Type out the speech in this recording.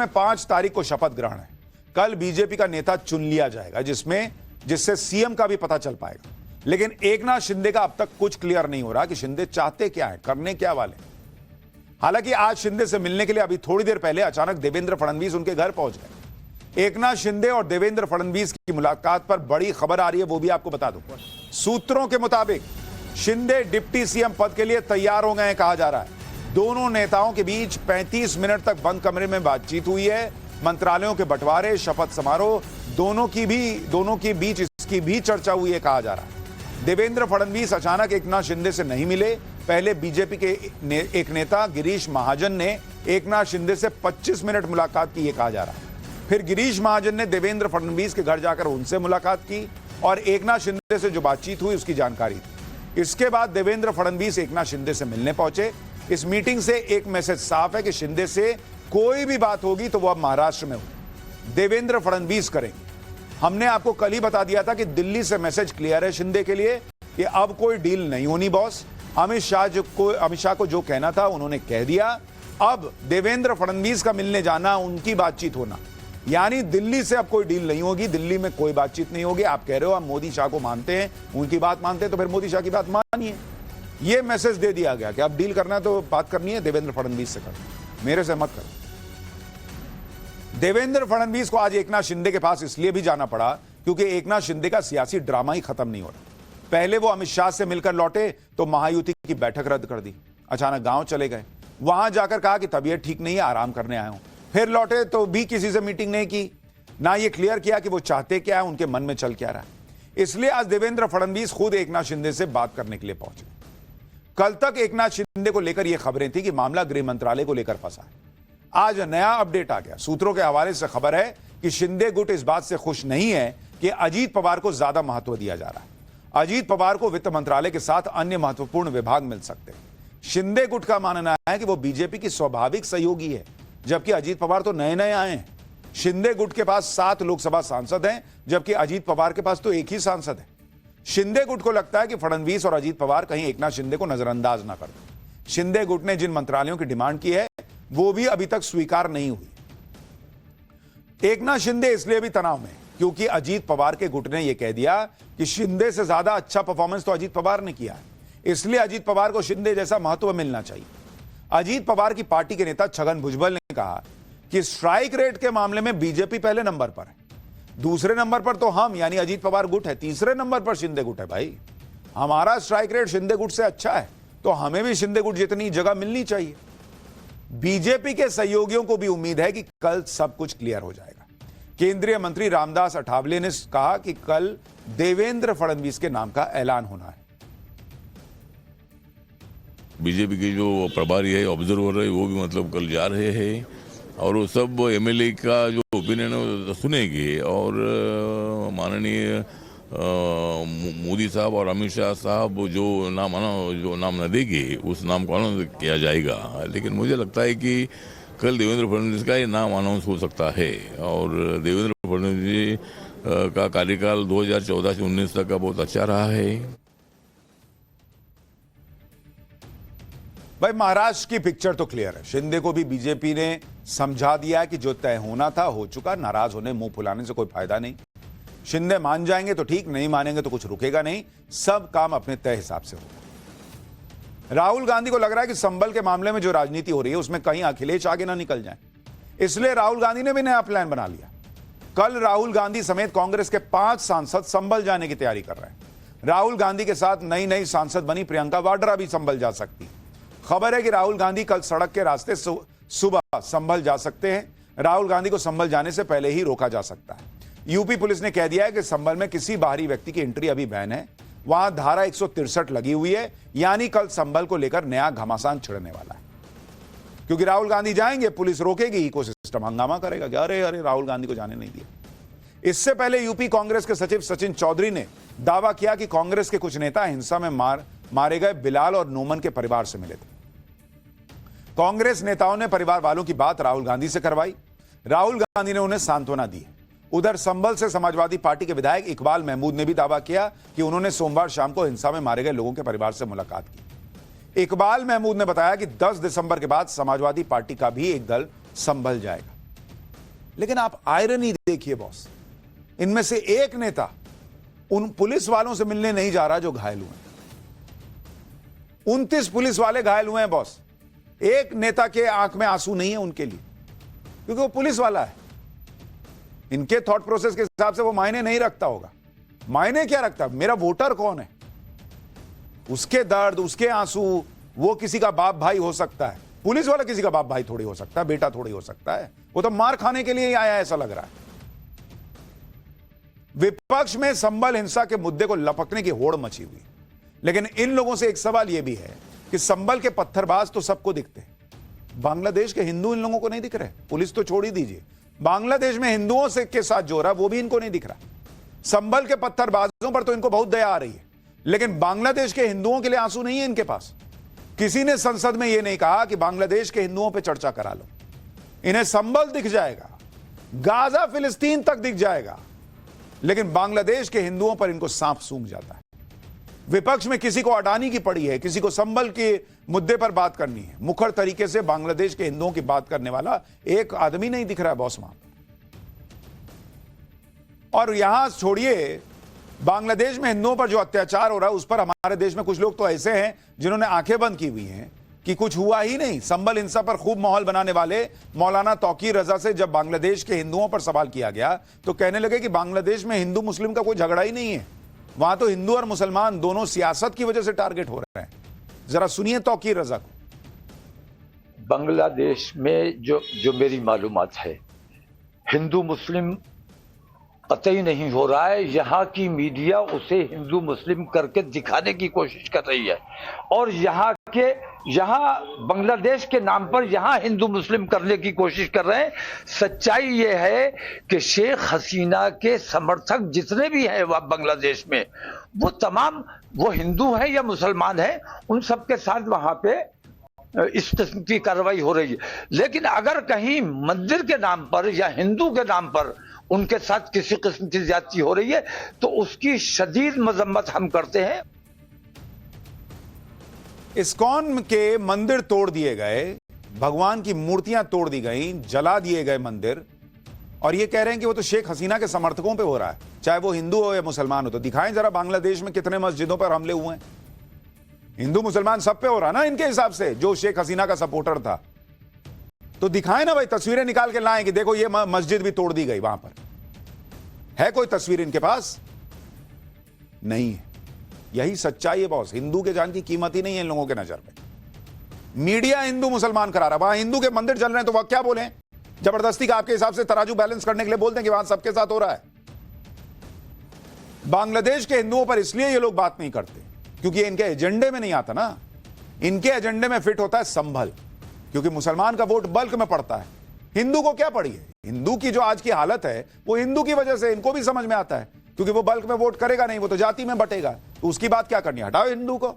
में 5 तारीख को शपथ ग्रहण है। कल बीजेपी का नेता चुन लिया जाएगा जिससे सीएम का भी पता चल पाएगा। लेकिन एकनाथ शिंदे का अब तक कुछ क्लियर नहीं हो रहा कि शिंदे चाहते क्या है, करने क्या वाले। हालांकि आज शिंदे से मिलने के लिए अभी थोड़ी देर पहले अचानक देवेंद्र फडणवीस उनके घर पहुंच गए। एकनाथ शिंदे और देवेंद्र फडणवीस की मुलाकात पर बड़ी खबर आ रही है, वो भी आपको बता दूं। सूत्रों के मुताबिक शिंदे डिप्टी सीएम पद के लिए तैयार हो गए कहा जा रहा है। दोनों नेताओं के बीच 35 मिनट तक बंद कमरे में बातचीत हुई है। मंत्रालयों के बंटवारे, शपथ समारोह, दोनों के बीच इसकी भी चर्चा हुई है कहा जा रहा है। देवेंद्र फडणवीस अचानक एकनाथ शिंदे से नहीं मिले। पहले बीजेपी के एक नेता गिरीश महाजन ने एकनाथ शिंदे से 25 मिनट मुलाकात की, ये कहा जा रहा है। फिर गिरीश महाजन ने देवेंद्र फडणवीस के घर जाकर उनसे मुलाकात की और एकनाथ शिंदे से जो बातचीत हुई उसकी जानकारी दी। इसके बाद देवेंद्र फडणवीस एकनाथ शिंदे से मिलने पहुंचे। इस मीटिंग से एक मैसेज साफ है कि शिंदे से कोई भी बात होगी तो वो अब महाराष्ट्र में हो, देवेंद्र फडणवीस करेंगे। हमने आपको कल ही बता दिया था कि दिल्ली से मैसेज क्लियर है शिंदे के लिए कि अब कोई डील नहीं होनी बॉस। अमित शाह को जो कहना था उन्होंने कह दिया। अब देवेंद्र फडणवीस का मिलने जाना, उनकी बातचीत होना, यानी दिल्ली से अब कोई डील नहीं होगी, दिल्ली में कोई बातचीत नहीं होगी। आप कह रहे हो हम मोदी शाह को मानते हैं, उनकी बात मानते हैं, तो फिर मोदी शाह की बात मानिए। यह मैसेज दे दिया गया कि अब डील करना है तो बात करनी है देवेंद्र फडणवीस से करो, मेरे से मत करो। देवेंद्र फडणवीस को आज एकनाथ शिंदे के पास इसलिए भी जाना पड़ा क्योंकि एकनाथ शिंदे का सियासी ड्रामा ही खत्म नहीं हो रहा। पहले वो अमित शाह से मिलकर लौटे तो महायुति की बैठक रद्द कर दी, अचानक गांव चले गए, वहां जाकर कहा कि तबीयत ठीक नहीं है, आराम करने आया हूं। फिर लौटे तो भी किसी से मीटिंग नहीं की, ना ये क्लियर किया कि वो चाहते क्या है, उनके मन में चल क्या रहा है। इसलिए आज देवेंद्र फडणवीस खुद एकनाथ शिंदे से बात करने के लिए पहुंचे। कल तक एकनाथ शिंदे को लेकर यह खबरें थी कि मामला गृह मंत्रालय को लेकर फंसा है। आज नया अपडेट आ गया। सूत्रों के हवाले से खबर है कि शिंदे गुट इस बात से खुश नहीं है कि अजीत पवार को ज्यादा महत्व दिया जा रहा है। अजीत पवार को वित्त मंत्रालय के साथ अन्य महत्वपूर्ण विभाग मिल सकते हैं। शिंदे गुट का मानना है कि वो बीजेपी की स्वाभाविक सहयोगी है, जबकि अजीत पवार तो नए नए आए हैं। शिंदे गुट के पास 7 लोकसभा सांसद हैं, जबकि अजीत पवार के पास तो एक ही सांसद है। शिंदे गुट को लगता है कि फडणवीस और अजीत पवार कहीं एकनाथ शिंदे को नजरअंदाज ना कर दें। शिंदे गुट ने जिन मंत्रालयों की डिमांड की है वो भी अभी तक स्वीकार नहीं हुई। एकनाथ शिंदे इसलिए भी तनाव में क्योंकि अजीत पवार के गुट ने यह कह दिया कि शिंदे से ज्यादा अच्छा परफॉर्मेंस तो अजीत पवार ने किया है, इसलिए अजीत पवार को शिंदे जैसा महत्व मिलना चाहिए। अजीत पवार की पार्टी के नेता छगन भुजबल ने कहा कि स्ट्राइक रेट के मामले में बीजेपी पहले नंबर पर है, दूसरे नंबर पर तो हम यानी अजीत पवार गुट है, तीसरे नंबर पर शिंदे गुट है। भाई हमारा स्ट्राइक रेट शिंदे गुट से अच्छा है तो हमें भी शिंदे गुट जितनी जगह मिलनी चाहिए। बीजेपी के सहयोगियों को भी उम्मीद है कि कल सब कुछ क्लियर हो जाएगा। केंद्रीय मंत्री रामदास अठावले ने कहा कि कल देवेंद्र फडणवीस के नाम का ऐलान होना है। बीजेपी के जो प्रभारी है, ऑब्जर्वर है, वो भी मतलब कल जा रहे हैं और वो सब एमएलए का जो ओपिनियन है सुनेंगे और माननीय मोदी साहब और अमित शाह साहब जो नाम न देंगे उस नाम को अनाउंस किया जाएगा। लेकिन मुझे लगता है कि कल देवेंद्र फडणवीस का ये नाम अनाउंस हो सकता है और देवेंद्र फडणवीस जी का कार्यकाल 2014 से 19 तक का बहुत अच्छा रहा है। भाई महाराष्ट्र की पिक्चर तो क्लियर है। शिंदे को भी बीजेपी ने समझा दिया है कि जो तय होना था हो चुका, नाराज होने मुंह फुलाने से कोई फायदा नहीं। शिंदे मान जाएंगे तो ठीक, नहीं मानेंगे तो कुछ रुकेगा नहीं, सब काम अपने तय हिसाब से होगा। राहुल गांधी को लग रहा है कि संबल के मामले में जो राजनीति हो रही है उसमें कहीं अखिलेश आगे ना निकल जाए, इसलिए राहुल गांधी ने भी नया प्लान बना लिया। कल राहुल गांधी समेत कांग्रेस के 5 सांसद संबल जाने की तैयारी कर रहे हैं। राहुल गांधी के साथ नई सांसद बनी प्रियंका वाड्रा भी संबल जा सकती। खबर है कि राहुल गांधी कल सड़क के रास्ते सुबह संभल जा सकते हैं। राहुल गांधी को संभल जाने से पहले ही रोका जा सकता है। यूपी पुलिस ने कह दिया है कि संभल में किसी बाहरी व्यक्ति की एंट्री अभी बैन है। वहां धारा 163 लगी हुई है, यानी कल संभल को लेकर नया घमासान छिड़ने वाला है। क्योंकि राहुल गांधी जाएंगे, पुलिस रोकेगी, इकोसिस्टम हंगामा करेगा कि अरे राहुल गांधी को जाने नहीं दिया। इससे पहले यूपी कांग्रेस के सचिव सचिन चौधरी ने दावा किया कि कांग्रेस के कुछ नेता हिंसा में मारे गए बिलाल और नोमन के परिवार से मिले थे। कांग्रेस नेताओं ने परिवार वालों की बात राहुल गांधी से करवाई। राहुल गांधी ने उन्हें सांत्वना दी। उधर संभल से समाजवादी पार्टी के विधायक इकबाल महमूद ने भी दावा किया कि उन्होंने सोमवार शाम को हिंसा में मारे गए लोगों के परिवार से मुलाकात की। इकबाल महमूद ने बताया कि 10 दिसंबर के बाद समाजवादी पार्टी का भी एक दल संभल जाएगा। लेकिन आप आयरनी देखिए बॉस, इनमें से एक नेता उन पुलिस वालों से मिलने नहीं जा रहा जो घायल हुए। 29 पुलिस वाले घायल हुए हैं बॉस। एक नेता के आंख में आंसू नहीं है उनके लिए, क्योंकि वो पुलिस वाला है। इनके थॉट प्रोसेस के हिसाब से वो मायने नहीं रखता होगा। मायने क्या रखता है? मेरा वोटर कौन है, उसके दर्द, उसके आंसू। वो किसी का बाप भाई हो सकता है, पुलिस वाला किसी का बाप भाई थोड़ी हो सकता है, बेटा थोड़ी हो सकता है। वो तो मार खाने के लिए ही आया, ऐसा लग रहा है। विपक्ष में संभल हिंसा के मुद्दे को लपकने की होड़ मची हुई, लेकिन इन लोगों से एक सवाल यह भी है कि संभल के पत्थरबाज तो सबको दिखते हैं, बांग्लादेश के हिंदू इन लोगों को नहीं दिख रहे। पुलिस तो छोड़ ही दीजिए, बांग्लादेश में हिंदुओं से के साथ जो हो रहा है वो भी इनको नहीं दिख रहा। संभल के पत्थरबाजों पर तो इनको बहुत दया आ रही है, लेकिन बांग्लादेश के हिंदुओं के लिए आंसू नहीं है इनके पास। किसी ने संसद में यह नहीं कहा कि बांग्लादेश के हिंदुओं पर चर्चा करा लो। इन्हें संभल दिख जाएगा, गाजा फिलिस्तीन तक दिख जाएगा, लेकिन बांग्लादेश के हिंदुओं पर इनको सांप सूंघ जाता है। विपक्ष में किसी को अडानी की पड़ी है, किसी को संभल के मुद्दे पर बात करनी है, मुखर तरीके से बांग्लादेश के हिंदुओं की बात करने वाला एक आदमी नहीं दिख रहा है बॉस वहां। और यहां छोड़िए, बांग्लादेश में हिंदुओं पर जो अत्याचार हो रहा है उस पर हमारे देश में कुछ लोग तो ऐसे हैं जिन्होंने आंखें बंद की हुई हैं कि कुछ हुआ ही नहीं। संभल हिंसा पर खूब माहौल बनाने वाले मौलाना तौकीर रजा से जब बांग्लादेश के हिंदुओं पर सवाल किया गया तो कहने लगे कि बांग्लादेश में हिंदू मुस्लिम का कोई झगड़ा ही नहीं है, वहां तो हिंदू और मुसलमान दोनों सियासत की वजह से टारगेट हो रहे हैं। जरा सुनिए तौकीर रजा को। बांग्लादेश में जो मेरी मालूमात है, हिंदू मुस्लिम कतई नहीं हो रहा है। यहाँ की मीडिया उसे हिंदू मुस्लिम करके दिखाने की कोशिश कर रही है, और यहाँ बांग्लादेश के नाम पर यहाँ हिंदू मुस्लिम करने की कोशिश कर रहे हैं। सच्चाई ये है कि शेख हसीना के समर्थक जितने भी हैं वह बांग्लादेश में, वो तमाम वो हिंदू हैं या मुसलमान हैं, उन सबके साथ वहां पे इस किस्म की कार्रवाई हो रही है। लेकिन अगर कहीं मंदिर के नाम पर या हिंदू के नाम पर उनके साथ किसी किस्म की ज्यादती हो रही है तो उसकी शदीद मजम्मत हम करते हैं। इस्कॉन के मंदिर तोड़ दिए गए, भगवान की मूर्तियां तोड़ दी गई, जला दिए गए मंदिर, और ये कह रहे हैं कि वो तो शेख हसीना के समर्थकों पे हो रहा है, चाहे वो हिंदू हो या मुसलमान हो। तो दिखाएं जरा बांग्लादेश में कितने मस्जिदों पर हमले हुए हैं। हिंदू मुसलमान सब पे हो रहा ना इनके हिसाब से, जो शेख हसीना का सपोर्टर था। तो दिखाएं ना भाई, तस्वीरें निकाल के लाएं कि देखो ये मस्जिद भी तोड़ दी गई। वहां पर है कोई तस्वीर इनके पास? नहीं है। यही सच्चाई है बॉस। हिंदू के जान की कीमत ही नहीं है इन लोगों के नजर में। मीडिया हिंदू मुसलमान करा रहा है, वहां हिंदू के मंदिर चल रहे हैं तो वह क्या बोले? जबरदस्ती का आपके हिसाब से तराजू बैलेंस करने के लिए बोलते हैं कि वहां सबके साथ हो रहा है। बांग्लादेश के हिंदुओं पर इसलिए ये लोग बात नहीं करते क्योंकि इनके एजेंडे में नहीं आता ना। इनके एजेंडे में फिट होता है संभल, क्योंकि मुसलमान का वोट बल्क में पड़ता है। हिंदू को क्या पड़ी है? हिंदू की जो आज की हालत है वो हिंदू की वजह से इनको भी समझ में आता है, क्योंकि वो बल्क में वोट करेगा नहीं, वो तो जाति में बटेगा, तो उसकी बात क्या करनी है? हटाओ हिंदू को।